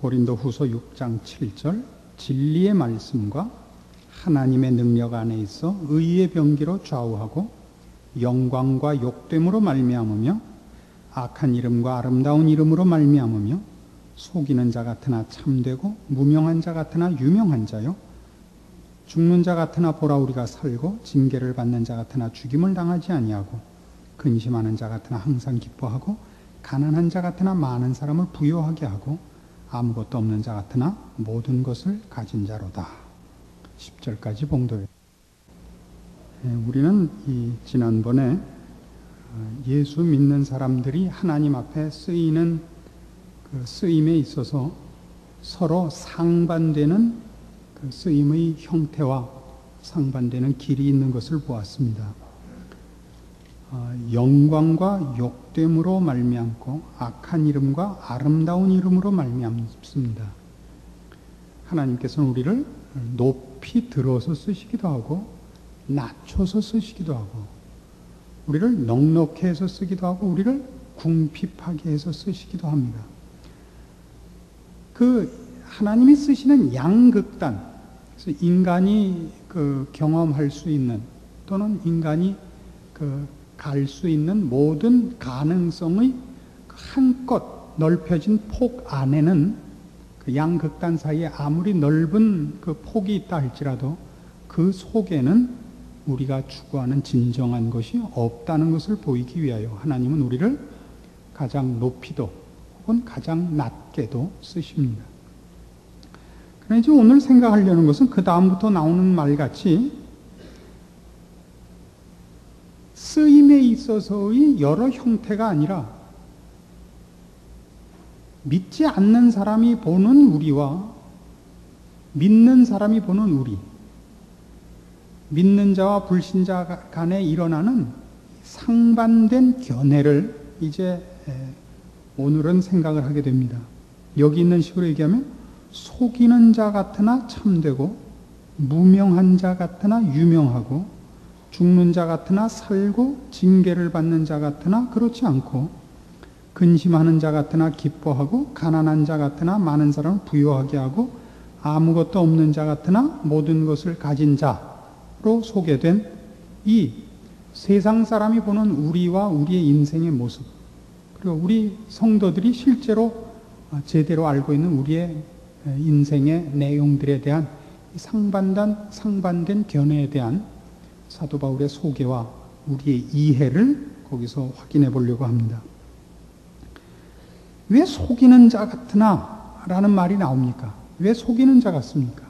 고린도후서 6장 7절 진리의 말씀과 하나님의 능력 안에 있어 의의 병기로 좌우하고 영광과 욕됨으로 말미암으며 악한 이름과 아름다운 이름으로 말미암으며 속이는 자 같으나 참되고 무명한 자 같으나 유명한 자요 죽는 자 같으나 보라 우리가 살고 징계를 받는 자 같으나 죽임을 당하지 아니하고 근심하는 자 같으나 항상 기뻐하고 가난한 자 같으나 많은 사람을 부요하게 하고 아무것도 없는 자 같으나 모든 것을 가진 자로다. 10절까지 봉독해. 우리는 지난번에 예수 믿는 사람들이 하나님 앞에 쓰이는 그 쓰임에 있어서 서로 상반되는 그 쓰임의 형태와 상반되는 길이 있는 것을 보았습니다. 영광과 욕됨으로 말미암고 악한 이름과 아름다운 이름으로 말미암습니다. 하나님께서는 우리를 높이 들어서 쓰시기도 하고 낮춰서 쓰시기도 하고 우리를 넉넉히 해서 쓰기도 하고 우리를 궁핍하게 해서 쓰시기도 합니다. 그 하나님이 쓰시는 양극단, 그래서 인간이 경험할 수 있는 또는 인간이 갈 수 있는 모든 가능성의 한껏 넓혀진 폭 안에는 그 양극단 사이에 아무리 넓은 그 폭이 있다 할지라도 그 속에는 우리가 추구하는 진정한 것이 없다는 것을 보이기 위하여 하나님은 우리를 가장 높이도 혹은 가장 낮게도 쓰십니다. 그런데 지금 오늘 생각하려는 것은 그 다음부터 나오는 말같이 쓰임에 있어서의 여러 형태가 아니라 믿지 않는 사람이 보는 우리와 믿는 사람이 보는 우리, 믿는 자와 불신자 간에 일어나는 상반된 견해를 이제 오늘은 생각을 하게 됩니다. 여기 있는 식으로 얘기하면 속이는 자 같으나 참되고 무명한 자 같으나 유명하고 죽는 자 같으나 살고 징계를 받는 자 같으나 그렇지 않고 근심하는 자 같으나 기뻐하고 가난한 자 같으나 많은 사람을 부요하게 하고 아무것도 없는 자 같으나 모든 것을 가진 자로 소개된 이 세상 사람이 보는 우리와 우리의 인생의 모습, 그리고 우리 성도들이 실제로 제대로 알고 있는 우리의 인생의 내용들에 대한 상반된 견해에 대한 사도 바울의 소개와 우리의 이해를 거기서 확인해 보려고 합니다. 왜 속이는 자 같으나 라는 말이 나옵니까? 왜 속이는 자 같습니까?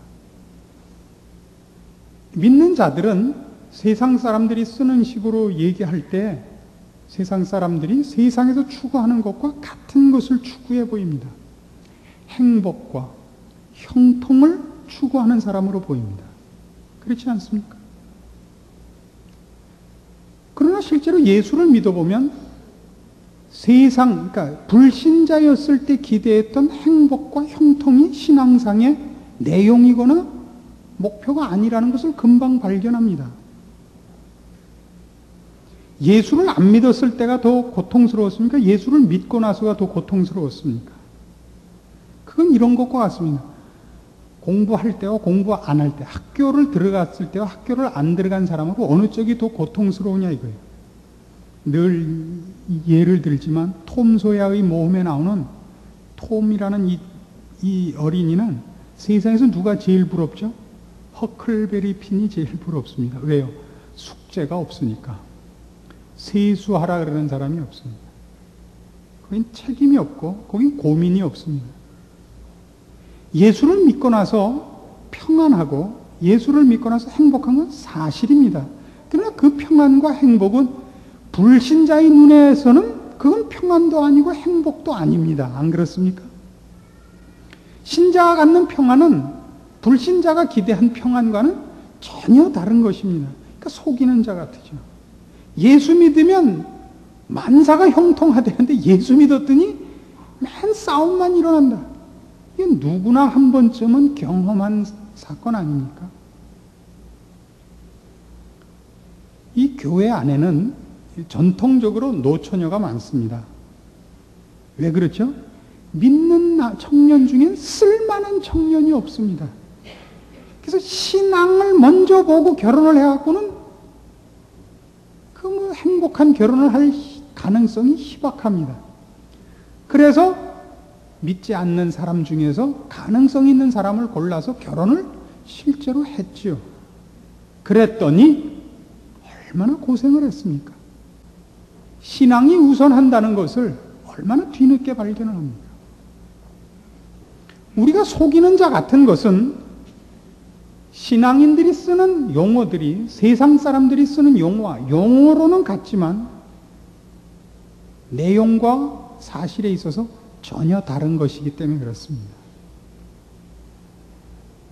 믿는 자들은 세상 사람들이 쓰는 식으로 얘기할 때 세상 사람들이 세상에서 추구하는 것과 같은 것을 추구해 보입니다. 행복과 형통을 추구하는 사람으로 보입니다. 그렇지 않습니까? 그러나 실제로 예수를 믿어보면 그러니까 불신자였을 때 기대했던 행복과 형통이 신앙상의 내용이거나 목표가 아니라는 것을 금방 발견합니다. 예수를 안 믿었을 때가 더 고통스러웠습니까? 예수를 믿고 나서가 더 고통스러웠습니까? 그건 이런 것과 같습니다. 공부할 때와 공부 안 할 때, 학교를 들어갔을 때와 학교를 안 들어간 사람하고 어느 쪽이 더 고통스러우냐 이거예요. 늘 예를 들지만 톰 소야의 모험에 나오는 톰이라는 이 어린이는 세상에서 누가 제일 부럽죠? 허클베리 핀이 제일 부럽습니다. 왜요? 숙제가 없으니까. 세수하라 그러는 사람이 없습니다. 거긴 책임이 없고 거긴 고민이 없습니다. 예수를 믿고 나서 평안하고 예수를 믿고 나서 행복한 건 사실입니다. 그러나 그 평안과 행복은 불신자의 눈에서는 그건 평안도 아니고 행복도 아닙니다. 안 그렇습니까? 신자가 갖는 평안은 불신자가 기대한 평안과는 전혀 다른 것입니다. 그러니까 속이는 자 같으죠. 예수 믿으면 만사가 형통하대는데 예수 믿었더니 맨 싸움만 일어난다. 이건 누구나 한 번쯤은 경험한 사건 아닙니까? 이 교회 안에는 전통적으로 노처녀가 많습니다. 왜 그렇죠? 믿는 청년 중엔 쓸만한 청년이 없습니다. 그래서 신앙을 먼저 보고 결혼을 해갖고는 그 뭐 행복한 결혼을 할 가능성이 희박합니다. 그래서 믿지 않는 사람 중에서 가능성 있는 사람을 골라서 결혼을 실제로 했지요. 그랬더니 얼마나 고생을 했습니까? 신앙이 우선한다는 것을 얼마나 뒤늦게 발견을 합니까? 우리가 속이는 자 같은 것은 신앙인들이 쓰는 용어들이 세상 사람들이 쓰는 용어로는 같지만 내용과 사실에 있어서 전혀 다른 것이기 때문에 그렇습니다.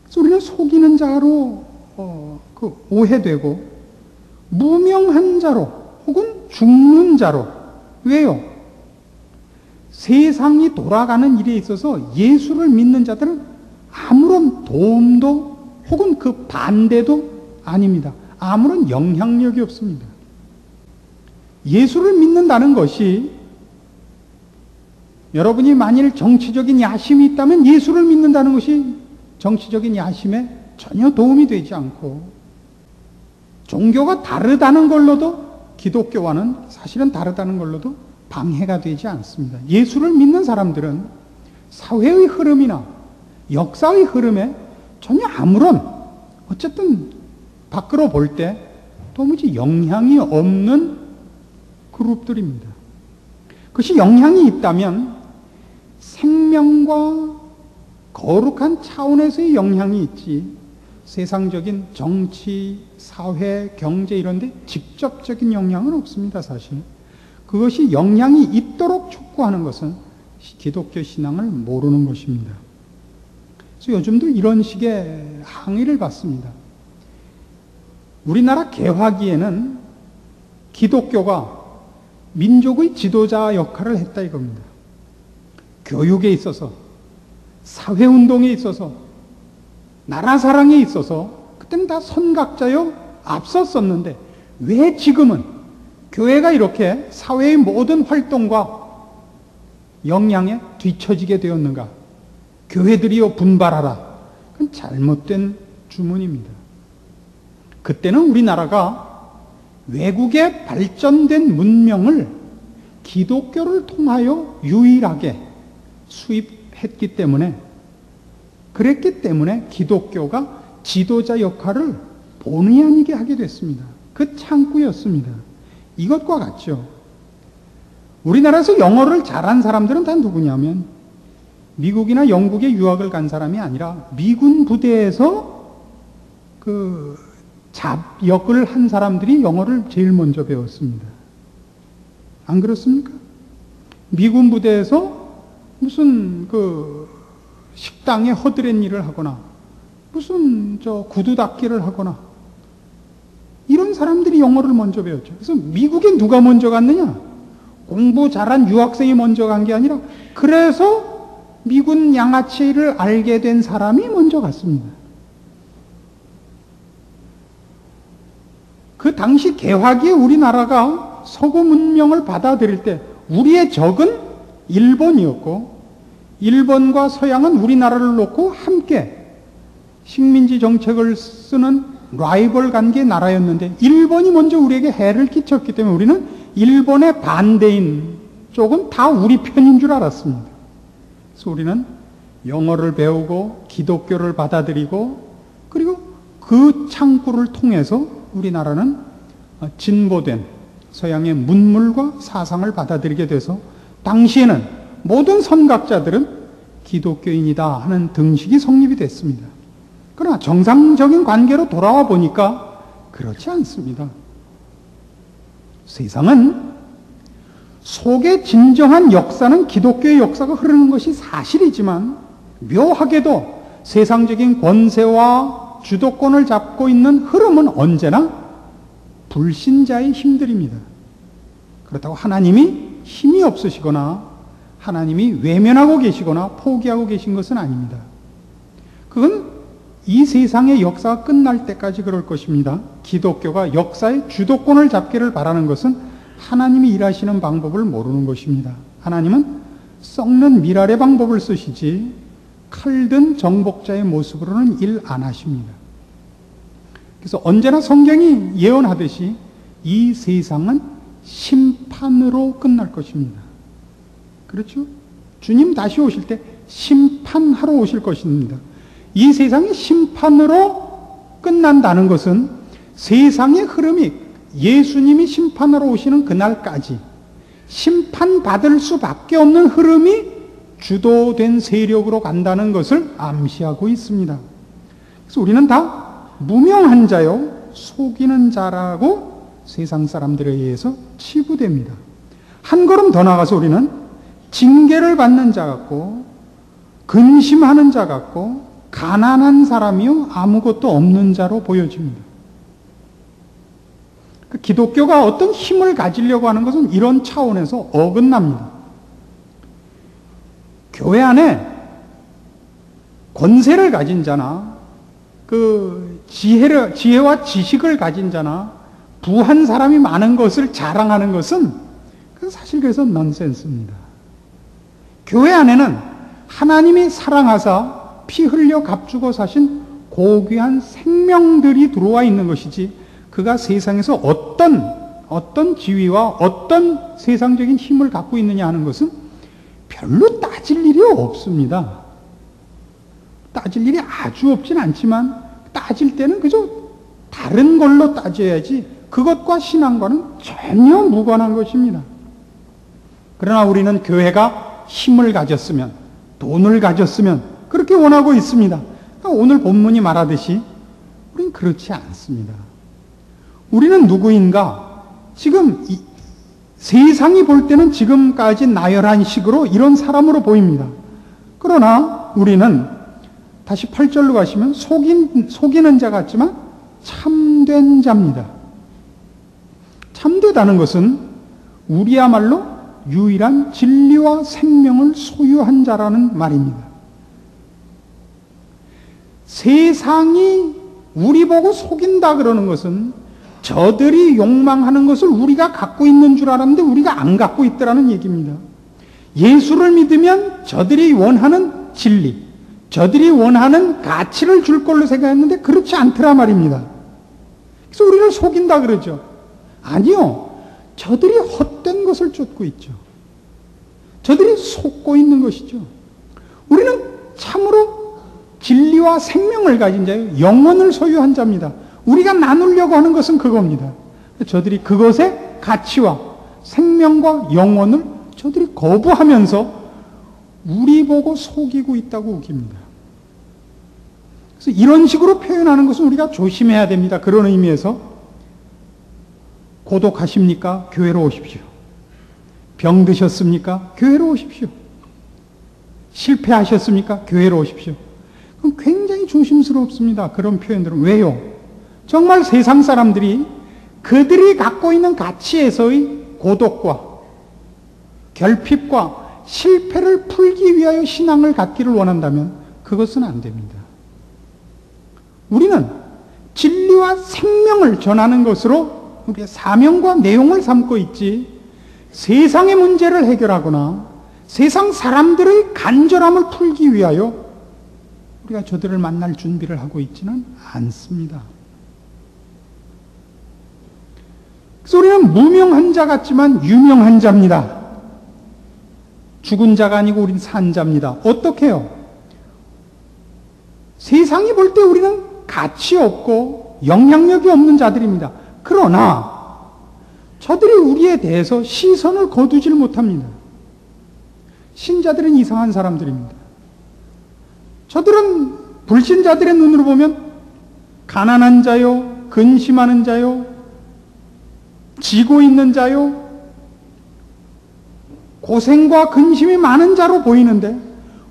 그래서 우리는 속이는 자로 오해되고 무명한 자로 혹은 죽는 자로. 왜요? 세상이 돌아가는 일에 있어서 예수를 믿는 자들은 아무런 도움도 혹은 그 반대도 아닙니다. 아무런 영향력이 없습니다. 예수를 믿는다는 것이 여러분이 만일 정치적인 야심이 있다면 예수를 믿는다는 것이 정치적인 야심에 전혀 도움이 되지 않고 종교가 다르다는 걸로도 기독교와는 사실은 다르다는 걸로도 방해가 되지 않습니다. 예수를 믿는 사람들은 사회의 흐름이나 역사의 흐름에 전혀 아무런 어쨌든 밖으로 볼 때 도무지 영향이 없는 그룹들입니다. 그것이 영향이 있다면 생명과 거룩한 차원에서의 영향이 있지 세상적인 정치, 사회, 경제 이런 데 직접적인 영향은 없습니다. 사실 그것이 영향이 있도록 촉구하는 것은 기독교 신앙을 모르는 것입니다. 그래서 요즘도 이런 식의 항의를 받습니다. 우리나라 개화기에는 기독교가 민족의 지도자 역할을 했다 이겁니다. 교육에 있어서, 사회운동에 있어서, 나라 사랑에 있어서 그때는 다 선각자요 앞섰었는데 왜 지금은 교회가 이렇게 사회의 모든 활동과 영향에 뒤처지게 되었는가? 교회들이요 분발하라. 그건 잘못된 주문입니다. 그때는 우리나라가 외국의 발전된 문명을 기독교를 통하여 유일하게 수입했기 때문에 그랬기 때문에 기독교가 지도자 역할을 본의 아니게 하게 됐습니다. 그 창구였습니다. 이것과 같죠. 우리나라에서 영어를 잘한 사람들은 다 누구냐면 미국이나 영국에 유학을 간 사람이 아니라 미군 부대에서 그 잡역을 한 사람들이 영어를 제일 먼저 배웠습니다. 안 그렇습니까? 미군 부대에서 무슨 그 식당에 허드렛 일을 하거나 무슨 구두 닦기를 하거나 이런 사람들이 영어를 먼저 배웠죠. 그래서 미국에 누가 먼저 갔느냐? 공부 잘한 유학생이 먼저 간 게 아니라 그래서 미군 양아치를 알게 된 사람이 먼저 갔습니다. 그 당시 개화기에 우리나라가 서구 문명을 받아들일 때 우리의 적은 일본이었고 일본과 서양은 우리나라를 놓고 함께 식민지 정책을 쓰는 라이벌 관계 나라였는데 일본이 먼저 우리에게 해를 끼쳤기 때문에 우리는 일본의 반대인 쪽은 다 우리 편인 줄 알았습니다. 그래서 우리는 영어를 배우고 기독교를 받아들이고 그리고 그 창구를 통해서 우리나라는 진보된 서양의 문물과 사상을 받아들이게 돼서 당시에는 모든 선각자들은 기독교인이다 하는 등식이 성립이 됐습니다. 그러나 정상적인 관계로 돌아와 보니까 그렇지 않습니다. 세상은 속의 진정한 역사는 기독교의 역사가 흐르는 것이 사실이지만 묘하게도 세상적인 권세와 주도권을 잡고 있는 흐름은 언제나 불신자의 힘들입니다. 그렇다고 하나님이 힘이 없으시거나 하나님이 외면하고 계시거나 포기하고 계신 것은 아닙니다. 그건 이 세상의 역사가 끝날 때까지 그럴 것입니다. 기독교가 역사의 주도권을 잡기를 바라는 것은 하나님이 일하시는 방법을 모르는 것입니다. 하나님은 썩는 미랄의 방법을 쓰시지 칼든 정복자의 모습으로는 일 안 하십니다. 그래서 언제나 성경이 예언하듯이 이 세상은 심판으로 끝날 것입니다. 그렇죠? 주님 다시 오실 때 심판하러 오실 것입니다. 이 세상이 심판으로 끝난다는 것은 세상의 흐름이 예수님이 심판하러 오시는 그날까지 심판받을 수밖에 없는 흐름이 주도된 세력으로 간다는 것을 암시하고 있습니다. 그래서 우리는 다 무명한 자요, 속이는 자라고 세상 사람들에 의해서 치부됩니다. 한 걸음 더 나가서 우리는 징계를 받는 자 같고, 근심하는 자 같고, 가난한 사람이요, 아무것도 없는 자로 보여집니다. 기독교가 어떤 힘을 가지려고 하는 것은 이런 차원에서 어긋납니다. 교회 안에 권세를 가진 자나 지혜와 지식을 가진 자나 부한 사람이 많은 것을 자랑하는 것은 사실 그래서 넌센스입니다. 교회 안에는 하나님이 사랑하사 피 흘려 값주고 사신 고귀한 생명들이 들어와 있는 것이지, 그가 세상에서 어떤 지위와 어떤 세상적인 힘을 갖고 있느냐 하는 것은 별로 따질 일이 없습니다. 따질 일이 아주 없진 않지만 따질 때는 그저 다른 걸로 따져야지 그것과 신앙과는 전혀 무관한 것입니다. 그러나 우리는 교회가 힘을 가졌으면, 돈을 가졌으면 그렇게 원하고 있습니다. 오늘 본문이 말하듯이 우리는 그렇지 않습니다. 우리는 누구인가? 지금 세상이 볼 때는 지금까지 나열한 식으로 이런 사람으로 보입니다. 그러나 우리는 다시 8절로 가시면 속이는 자 같지만 참된 자입니다. 참되다는 것은 우리야말로 유일한 진리와 생명을 소유한 자라는 말입니다. 세상이 우리 보고 속인다 그러는 것은 저들이 욕망하는 것을 우리가 갖고 있는 줄 알았는데 우리가 안 갖고 있더라는 얘기입니다. 예수를 믿으면 저들이 원하는 진리, 저들이 원하는 가치를 줄 걸로 생각했는데 그렇지 않더라 말입니다. 그래서 우리를 속인다 그러죠. 아니요. 저들이 헛된 것을 쫓고 있죠. 저들이 속고 있는 것이죠. 우리는 참으로 진리와 생명을 가진 자예요. 영혼을 소유한 자입니다. 우리가 나누려고 하는 것은 그겁니다. 저들이 그것의 가치와 생명과 영혼을 저들이 거부하면서 우리 보고 속이고 있다고 우깁니다. 그래서 이런 식으로 표현하는 것은 우리가 조심해야 됩니다. 그런 의미에서 고독하십니까? 교회로 오십시오. 병드셨습니까? 교회로 오십시오. 실패하셨습니까? 교회로 오십시오. 그럼 굉장히 조심스럽습니다. 그런 표현들은. 왜요? 정말 세상 사람들이 그들이 갖고 있는 가치에서의 고독과 결핍과 실패를 풀기 위하여 신앙을 갖기를 원한다면 그것은 안 됩니다. 우리는 진리와 생명을 전하는 것으로 우리의 사명과 내용을 삼고 있지, 세상의 문제를 해결하거나 세상 사람들의 간절함을 풀기 위하여 우리가 저들을 만날 준비를 하고 있지는 않습니다. 그래서 우리는 무명한 자 같지만 유명한 자입니다. 죽은 자가 아니고 우리는 산 자입니다. 어떻게 해요? 세상이 볼 때 우리는 가치 없고 영향력이 없는 자들입니다. 그러나 저들이 우리에 대해서 시선을 거두질 못합니다. 신자들은 이상한 사람들입니다. 저들은 불신자들의 눈으로 보면 가난한 자요, 근심하는 자요, 지고 있는 자요, 고생과 근심이 많은 자로 보이는데,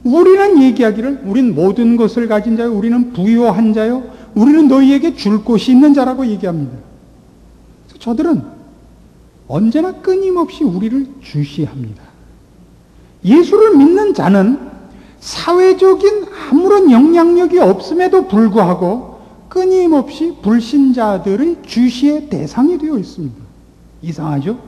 우리는 얘기하기를 우린 모든 것을 가진 자요, 우리는 부유한 자요, 우리는 너희에게 줄 곳이 있는 자라고 얘기합니다. 그래서 저들은 언제나 끊임없이 우리를 주시합니다. 예수를 믿는 자는 사회적인 아무런 영향력이 없음에도 불구하고 끊임없이 불신자들의 주시의 대상이 되어 있습니다. 이상하죠?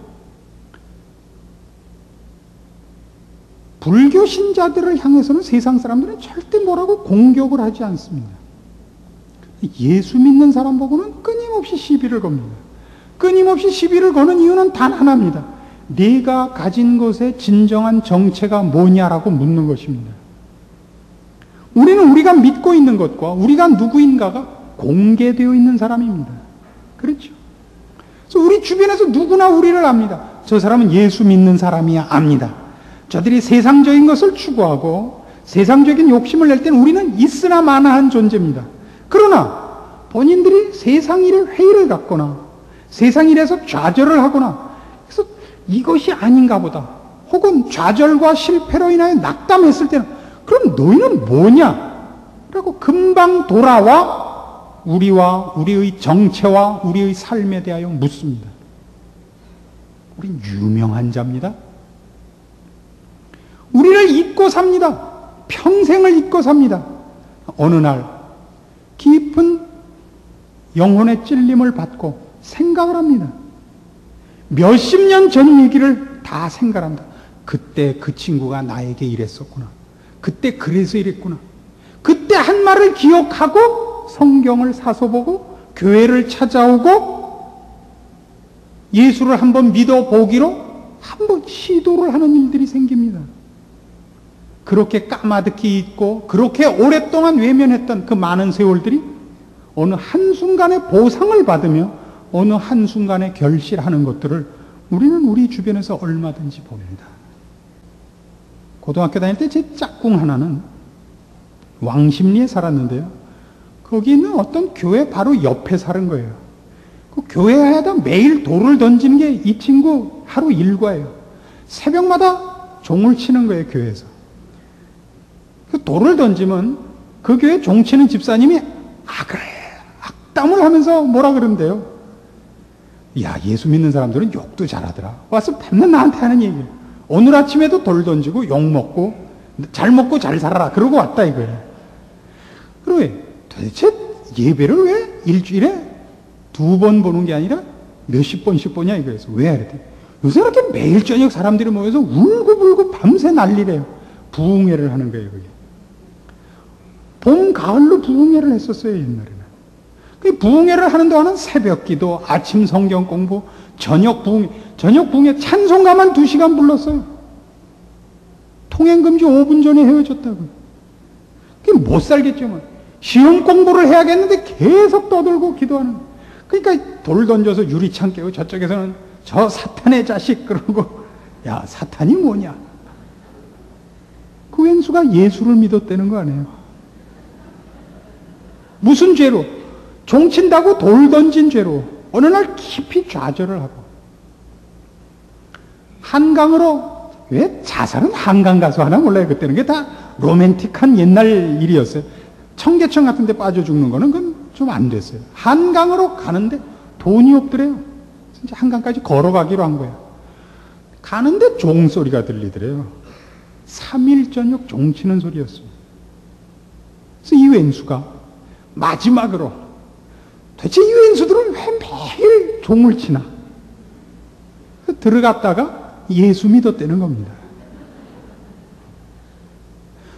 불교 신자들을 향해서는 세상 사람들은 절대 뭐라고 공격을 하지 않습니다. 예수 믿는 사람 보고는 끊임없이 시비를 겁니다. 끊임없이 시비를 거는 이유는 단 하나입니다. 네가 가진 것의 진정한 정체가 뭐냐라고 묻는 것입니다. 우리는 우리가 믿고 있는 것과 우리가 누구인가가 공개되어 있는 사람입니다. 그렇죠? 그래서 우리 주변에서 누구나 우리를 압니다. 저 사람은 예수 믿는 사람이야 압니다. 저들이 세상적인 것을 추구하고 세상적인 욕심을 낼 때는 우리는 있으나 마나한 존재입니다. 그러나 본인들이 세상 일에 회의를 갖거나 세상 일에서 좌절을 하거나 그래서 이것이 아닌가 보다 혹은 좌절과 실패로 인하여 낙담했을 때는 그럼 너희는 뭐냐? 라고 금방 돌아와 우리와 우리의 정체와 우리의 삶에 대하여 묻습니다. 우린 유명한 자입니다. 우리를 잊고 삽니다. 평생을 잊고 삽니다. 어느 날 깊은 영혼의 찔림을 받고 생각을 합니다. 몇십 년 전 얘기를 다 생각한다. 그때 그 친구가 나에게 이랬었구나. 그때 그래서 이랬구나. 그때 한 말을 기억하고 성경을 사서 보고 교회를 찾아오고 예수를 한번 믿어보기로 한번 시도를 하는 일들이 생깁니다. 그렇게 까마득히 잊고 그렇게 오랫동안 외면했던 그 많은 세월들이 어느 한순간에 보상을 받으며 어느 한순간에 결실하는 것들을 우리는 우리 주변에서 얼마든지 봅니다. 고등학교 다닐 때 제 짝꿍 하나는 왕십리에 살았는데요. 거기 있는 어떤 교회 바로 옆에 사는 거예요. 그 교회에다 매일 돌을 던지는 게 이 친구 하루 일과예요. 새벽마다 종을 치는 거예요, 교회에서. 그 돌을 던지면 그 교회 종 치는 집사님이 그래 악담을 하면서 뭐라 그러는데요. 야, 예수 믿는 사람들은 욕도 잘하더라. 와서 맨날 나한테 하는 얘기예요. 오늘 아침에도 돌 던지고 욕 먹고 잘 먹고 잘 살아라 그러고 왔다 이거예요. 그리고 도대체 예배를 왜 일주일에 2번 보는 게 아니라 몇십 번씩 보냐 이거예요. 왜 그랬더니 요새 이렇게 매일 저녁 사람들이 모여서 울고불고 밤새 난리래요. 부흥회를 하는 거예요. 그게. 봄, 가을로 부흥회를 했었어요, 옛날에는. 그 부흥회를 하는 동안은 새벽 기도, 아침 성경 공부, 저녁 부흥회 찬송가만 2시간 불렀어요. 통행금지 5분 전에 헤어졌다고요. 그게 못 살겠죠, 뭐. 시험 공부를 해야겠는데 계속 떠들고 기도하는. 그러니까 돌 던져서 유리창 깨고 저쪽에서는 저 사탄의 자식 그러고 야, 사탄이 뭐냐? 그 왼수가 예수를 믿었다는 거 아니에요? 무슨 죄로? 종친다고 돌 던진 죄로 어느 날 깊이 좌절을 하고 한강으로 왜 자살은 한강 가서 하나 몰라요. 그때는 그게 다 로맨틱한 옛날 일이었어요. 청계천 같은 데 빠져 죽는 거는 그건 좀 안 됐어요. 한강으로 가는데 돈이 없더래요. 진짜 한강까지 걸어가기로 한 거예요. 가는데 종소리가 들리더래요. 3일 저녁 종치는 소리였어요. 그래서 이 왼수가 마지막으로 도대체 이 왼수들은 왜 매일 종을 치나? 들어갔다가 예수 믿었다는 겁니다.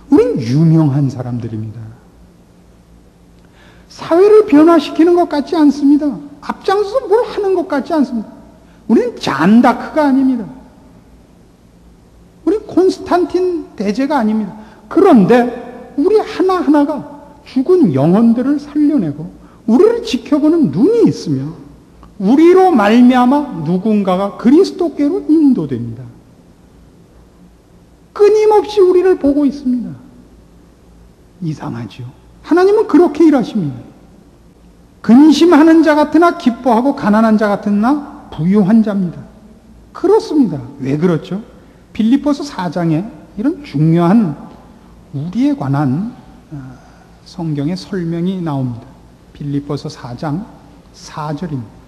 우린 유명한 사람들입니다. 사회를 변화시키는 것 같지 않습니다. 앞장서서 뭘 하는 것 같지 않습니다. 우리는 잔다크가 아닙니다. 우리는 콘스탄틴 대제가 아닙니다. 그런데 우리 하나하나가 죽은 영혼들을 살려내고 우리를 지켜보는 눈이 있으며 우리로 말미암아 누군가가 그리스도께로 인도됩니다. 끊임없이 우리를 보고 있습니다. 이상하죠. 하나님은 그렇게 일하십니다. 근심하는 자 같으나 기뻐하고 가난한 자 같으나 부유한 자입니다. 그렇습니다. 왜 그렇죠? 빌립보서 4장에 이런 중요한 우리에 관한 성경의 설명이 나옵니다. 빌립보서 4장 4절입니다.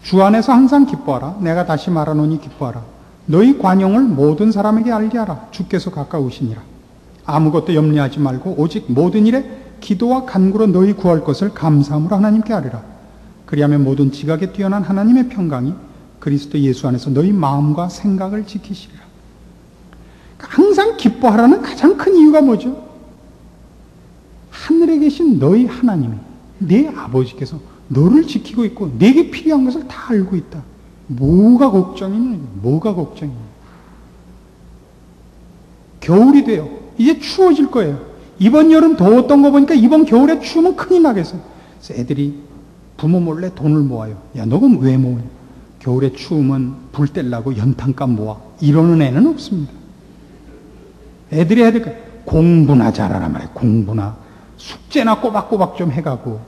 주 안에서 항상 기뻐하라. 내가 다시 말하노니 기뻐하라. 너희 관용을 모든 사람에게 알게 하라. 주께서 가까우시니라. 아무것도 염려하지 말고 오직 모든 일에 기도와 간구로 너희 구할 것을 감사함으로 하나님께 아뢰라. 그리하면 모든 지각에 뛰어난 하나님의 평강이 그리스도 예수 안에서 너희 마음과 생각을 지키시리라. 항상 기뻐하라는 가장 큰 이유가 뭐죠? 하늘에 계신 너희 하나님이, 내 아버지께서 너를 지키고 있고 내게 필요한 것을 다 알고 있다. 뭐가 걱정이냐? 뭐가 걱정이냐? 겨울이 돼요. 이제 추워질 거예요. 이번 여름 더웠던 거 보니까 이번 겨울에 추우면 큰일 나겠어요. 그래서 애들이 부모 몰래 돈을 모아요. 야, 너는 왜 모으냐? 겨울에 추우면 불 떼려고 연탄값 모아. 이러는 애는 없습니다. 애들이 해야 될 거, 공부나 잘하라 말이에요. 공부나. 숙제나 꼬박꼬박 좀 해가고.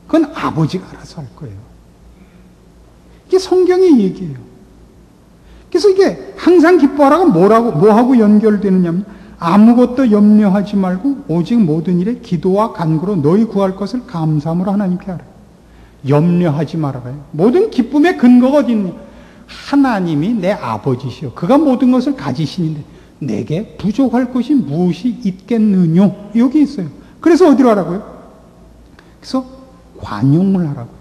그건 아버지가 알아서 할 거예요. 이게 성경의 얘기예요. 그래서 이게 항상 기뻐하라가 뭐하고 연결되느냐면, 아무것도 염려하지 말고 오직 모든 일에 기도와 간구로 너희 구할 것을 감사함으로 하나님께 하라. 염려하지 말아요. 모든 기쁨의 근거가 어디 있느냐? 하나님이 내 아버지시여. 그가 모든 것을 가지시는데 내게 부족할 것이 무엇이 있겠느뇨? 여기 있어요. 그래서 어디로 하라고요? 그래서 관용을 하라고요.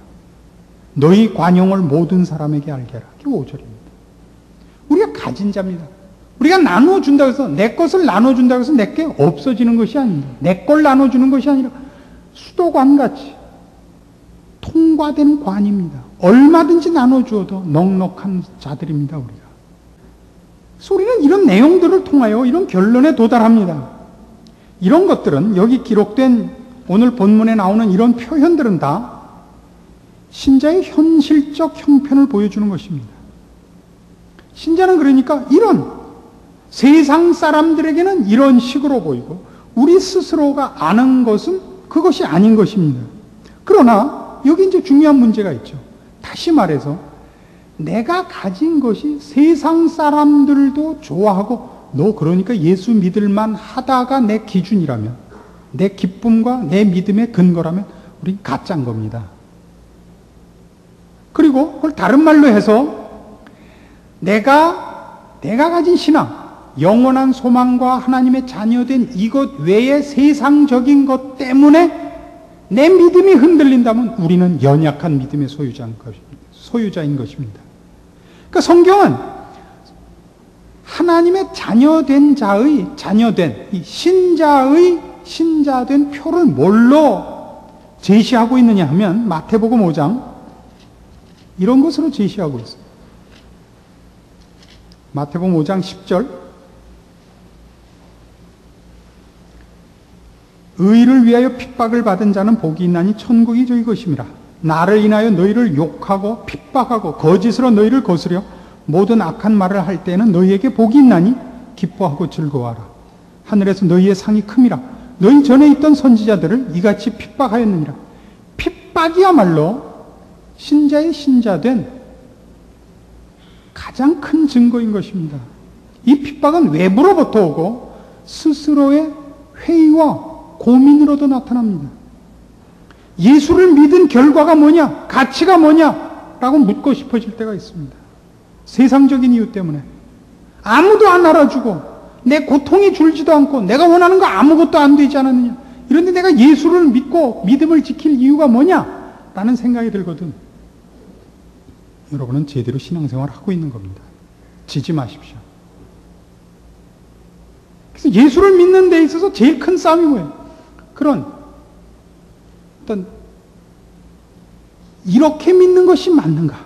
너희 관용을 모든 사람에게 알게 하라. 그게 5절입니다. 우리가 가진 자입니다. 우리가 나눠준다고 해서, 내 것을 나눠준다고 해서 내게 없어지는 것이 아닙니다. 내 걸 나눠주는 것이 아니라 수도관같이 통과되는 관입니다. 얼마든지 나눠주어도 넉넉한 자들입니다, 우리가. 그래서 우리는 이런 내용들을 통하여 이런 결론에 도달합니다. 이런 것들은, 여기 기록된 오늘 본문에 나오는 이런 표현들은 다 신자의 현실적 형편을 보여주는 것입니다. 신자는 그러니까 이런 세상 사람들에게는 이런 식으로 보이고 우리 스스로가 아는 것은 그것이 아닌 것입니다. 그러나 여기 이제 중요한 문제가 있죠. 다시 말해서 내가 가진 것이 세상 사람들도 좋아하고, 너 그러니까 예수 믿을만 하다가 내 기준이라면, 내 기쁨과 내 믿음의 근거라면 우린 가짜인 겁니다. 그리고 그걸 다른 말로 해서 내가 가진 신앙, 영원한 소망과 하나님의 자녀된 이것 외의 세상적인 것 때문에 내 믿음이 흔들린다면 우리는 연약한 믿음의 소유자인 것입니다. 그러니까 성경은 하나님의 자녀된 자의, 이 신자된 표를 뭘로 제시하고 있느냐 하면 마태복음 5장 이런 것으로 제시하고 있어요. 마태복음 5장 10절, 의를 위하여 핍박을 받은 자는 복이 있나니 천국이 저희 것임이라. 나를 인하여 너희를 욕하고 핍박하고 거짓으로 너희를 거스려 모든 악한 말을 할 때에는 너희에게 복이 있나니 기뻐하고 즐거워하라. 하늘에서 너희의 상이 큼이라. 너희 전에 있던 선지자들을 이같이 핍박하였느니라. 핍박이야말로 신자의 신자된 가장 큰 증거인 것입니다. 이 핍박은 외부로부터 오고 스스로의 회의와 고민으로도 나타납니다. 예수를 믿은 결과가 뭐냐? 가치가 뭐냐? 라고 묻고 싶어질 때가 있습니다. 세상적인 이유 때문에. 아무도 안 알아주고 내 고통이 줄지도 않고 내가 원하는 거 아무것도 안 되지 않았느냐? 이런데 내가 예수를 믿고 믿음을 지킬 이유가 뭐냐? 라는 생각이 들거든. 여러분은 제대로 신앙생활을 하고 있는 겁니다. 지지 마십시오. 그래서 예수를 믿는 데 있어서 제일 큰 싸움이 뭐예요? 그런 어떤 이렇게 믿는 것이 맞는가?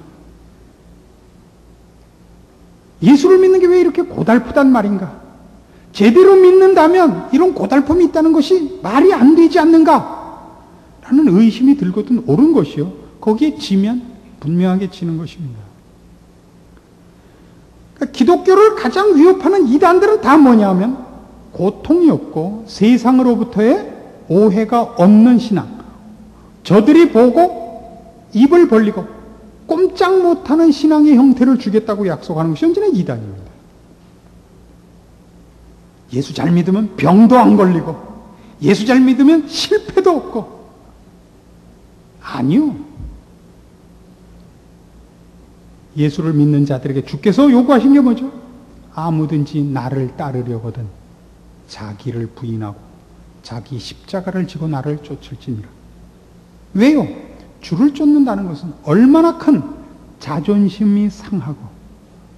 예수를 믿는 게 왜 이렇게 고달프단 말인가? 제대로 믿는다면 이런 고달픔이 있다는 것이 말이 안 되지 않는가? 라는 의심이 들거든. 옳은 것이요. 거기에 지면 분명하게 지는 것입니다. 그러니까 기독교를 가장 위협하는 이단들은 다 뭐냐 하면 고통이 없고 세상으로부터의 오해가 없는 신앙. 저들이 보고 입을 벌리고 꼼짝 못하는 신앙의 형태를 주겠다고 약속하는 것이 언제나 이단입니다. 예수 잘 믿으면 병도 안 걸리고 예수 잘 믿으면 실패도 없고. 아니요. 예수를 믿는 자들에게 주께서 요구하신 게 뭐죠? 아무든지 나를 따르려거든 자기를 부인하고 자기 십자가를 지고 나를 쫓을지니라. 왜요? 주를 쫓는다는 것은 얼마나 큰 자존심이 상하고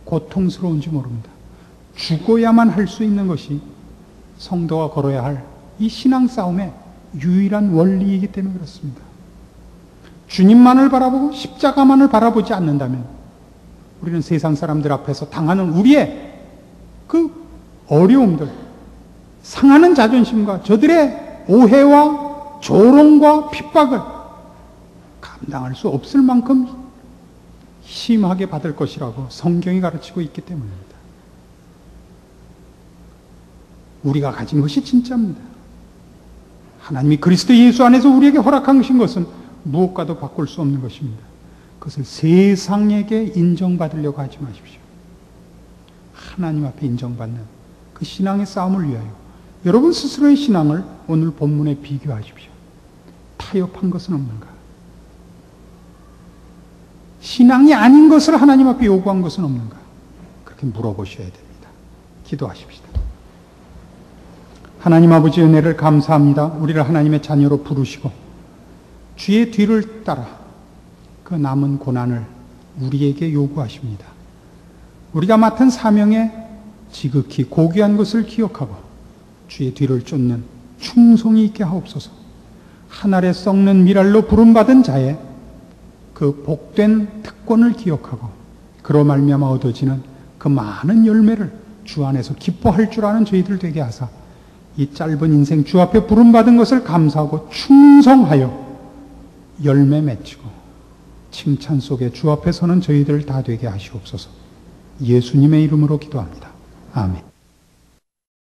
고통스러운지 모릅니다. 죽어야만 할 수 있는 것이 성도가 걸어야 할 이 신앙 싸움의 유일한 원리이기 때문에 그렇습니다. 주님만을 바라보고 십자가만을 바라보지 않는다면 우리는 세상 사람들 앞에서 당하는 우리의 그 어려움들, 상하는 자존심과 저들의 오해와 조롱과 핍박을 감당할 수 없을 만큼 심하게 받을 것이라고 성경이 가르치고 있기 때문입니다. 우리가 가진 것이 진짜입니다. 하나님이 그리스도 예수 안에서 우리에게 허락하신 것은 무엇과도 바꿀 수 없는 것입니다. 그것을 세상에게 인정받으려고 하지 마십시오. 하나님 앞에 인정받는 그 신앙의 싸움을 위하여 여러분 스스로의 신앙을 오늘 본문에 비교하십시오. 타협한 것은 없는가? 신앙이 아닌 것을 하나님 앞에 요구한 것은 없는가? 그렇게 물어보셔야 됩니다. 기도하십시다. 하나님 아버지 은혜를 감사합니다. 우리를 하나님의 자녀로 부르시고 주의 뒤를 따라 그 남은 고난을 우리에게 요구하십니다. 우리가 맡은 사명에 지극히 고귀한 것을 기억하고 주의 뒤를 쫓는 충성이 있게 하옵소서. 하늘에 썩는 미랄로 부름받은 자의 그 복된 특권을 기억하고 그로 말미암아 얻어지는 그 많은 열매를 주 안에서 기뻐할 줄 아는 저희들 되게 하사 이 짧은 인생 주 앞에 부름받은 것을 감사하고 충성하여 열매 맺히고 칭찬 속에 주 앞에 서는 저희들 다 되게 하시옵소서. 예수님의 이름으로 기도합니다. 아멘.